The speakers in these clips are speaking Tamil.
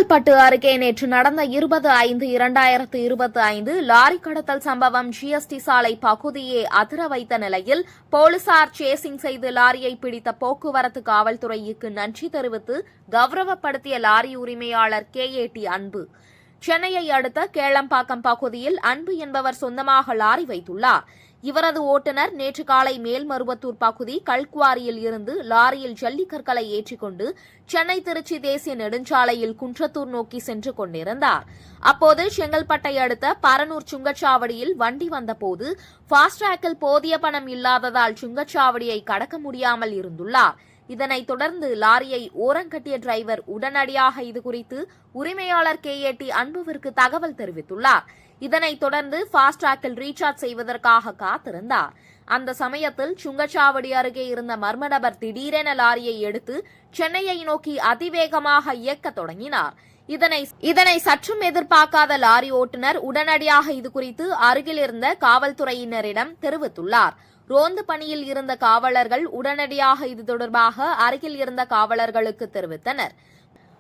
செங்கல்பட்டு அருகே நேற்று நடந்த 20/5/2025 லாரி கடத்தல் சம்பவம் ஜிஎஸ்டி சாலை பகுதியே அதிர வைத்த நிலையில் போலீசார் சேசிங் செய்து லாரியை பிடித்த போக்குவரத்து காவல்துறைக்கு நன்றி தெரிவித்து கௌரவப்படுத்திய லாரி உரிமையாளர் KAT அன்பு. சென்னையை அடுத்த கேளம்பாக்கம் பகுதியில் அன்பு என்பவர் சொந்தமாக லாரி வைத்துள்ளார். இவரது ஓட்டுநர் நேற்று காலை மேல்மருவத்தூர் பகுதி கல்குவாரியில் இருந்து லாரியில் ஜல்லிக்கற்களை ஏற்றிக்கொண்டு சென்னை திருச்சி தேசிய நெடுஞ்சாலையில் குன்றத்தூர் நோக்கி சென்று கொண்டிருந்தார். அப்போது செங்கல்பட்டை அடுத்த பரனூர் சுங்கச்சாவடியில் வண்டி வந்தபோது ஃபாஸ்டிராக்கில் போதிய பணம் இல்லாததால் சுங்கச்சாவடியை கடக்க முடியாமல் இருந்துள்ளார். இதனைத் தொடர்ந்து லாரியை ஓரங்கட்டிய டிரைவர் உடனடியாக இதுகுறித்து உரிமையாளர் KAT அன்புவிற்கு தகவல் தெரிவித்துள்ளார். இதனைத் தொடர்ந்து ஃபாஸ்டிராக்கில் ரீசார்ஜ் செய்வதற்காக காத்திருந்தார். அந்த சமயத்தில் சுங்கச்சாவடி அருகே இருந்த மர்ம நபர் திடீரென லாரியை எடுத்து சென்னையை நோக்கி அதிவேகமாக இயக்கத் தொடங்கினார். இதனை சற்றும் எதிர்பார்க்காத லாரி ஓட்டுநர் உடனடியாக இதுகுறித்து அருகில் இருந்த காவல்துறையினரிடம் தெரிவித்துள்ளார். ரோந்து பணியில் இருந்த காவலர்கள் உடனடியாக இது தொடர்பாக அருகில் இருந்த காவலர்களுக்கு தெரிவித்தனர்.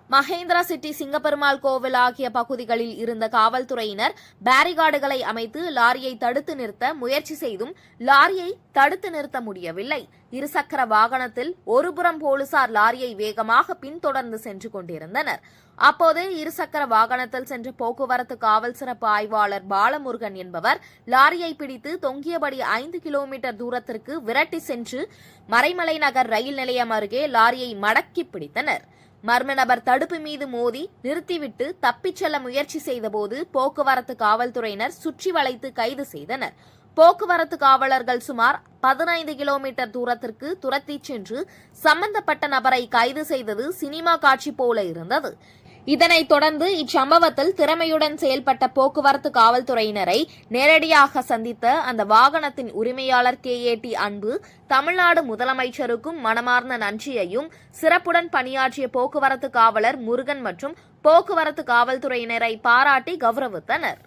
மகேந்திரா சிட்டி, சிங்கப்பெருமாள் கோவில் ஆகிய பகுதிகளில் இருந்த காவல்துறையினர் பேரிகார்டுகளை அமைத்து லாரியை தடுத்து நிறுத்த முயற்சி செய்தும் லாரியை தடுத்து நிறுத்த முடியவில்லை. இருசக்கர வாகனத்தில் ஒருபுறம் போலீசார் லாரியை வேகமாக பின்தொடர்ந்து சென்று கொண்டிருந்தனர். அப்போது இருசக்கர வாகனத்தில் சென்ற போக்குவரத்து காவல் சிறப்பு ஆய்வாளர் பாலமுருகன் என்பவர் லாரியை பிடித்து தொங்கியபடி 5 கிலோமீட்டர் தூரத்திற்கு விரட்டி சென்று மறைமலை நகர் ரயில் நிலையம் அருகே லாரியை மடக்கி பிடித்தனர். மர்ம நபர் தடுப்பு மீது மோதி நிறுத்திவிட்டு தப்பிச் செல்ல முயற்சி செய்தபோது போக்குவரத்து காவல்துறையினர் சுற்றி வளைத்து கைது செய்தனர். போக்குவரத்து காவலர்கள் சுமார் 15 கிலோமீட்டர் தூரத்திற்கு துரத்திச் சென்று சம்பந்தப்பட்ட நபரை கைது செய்தது சினிமா காட்சி போல இருந்தது. இதனைத் தொடர்ந்து இச்சம்பவத்தில் திறமையுடன் செயல்பட்ட போக்குவரத்து காவல்துறையினரை நேரடியாக சந்தித்த அந்த வாகனத்தின் உரிமையாளர் KAT அன்பு தமிழ்நாடு முதலமைச்சருக்கும் மனமார்ந்த நன்றியையும், சிறப்புடன் பணியாற்றிய போக்குவரத்து காவலர் முருகன் மற்றும் போக்குவரத்து காவல்துறையினரை பாராட்டி கௌரவித்தனர்.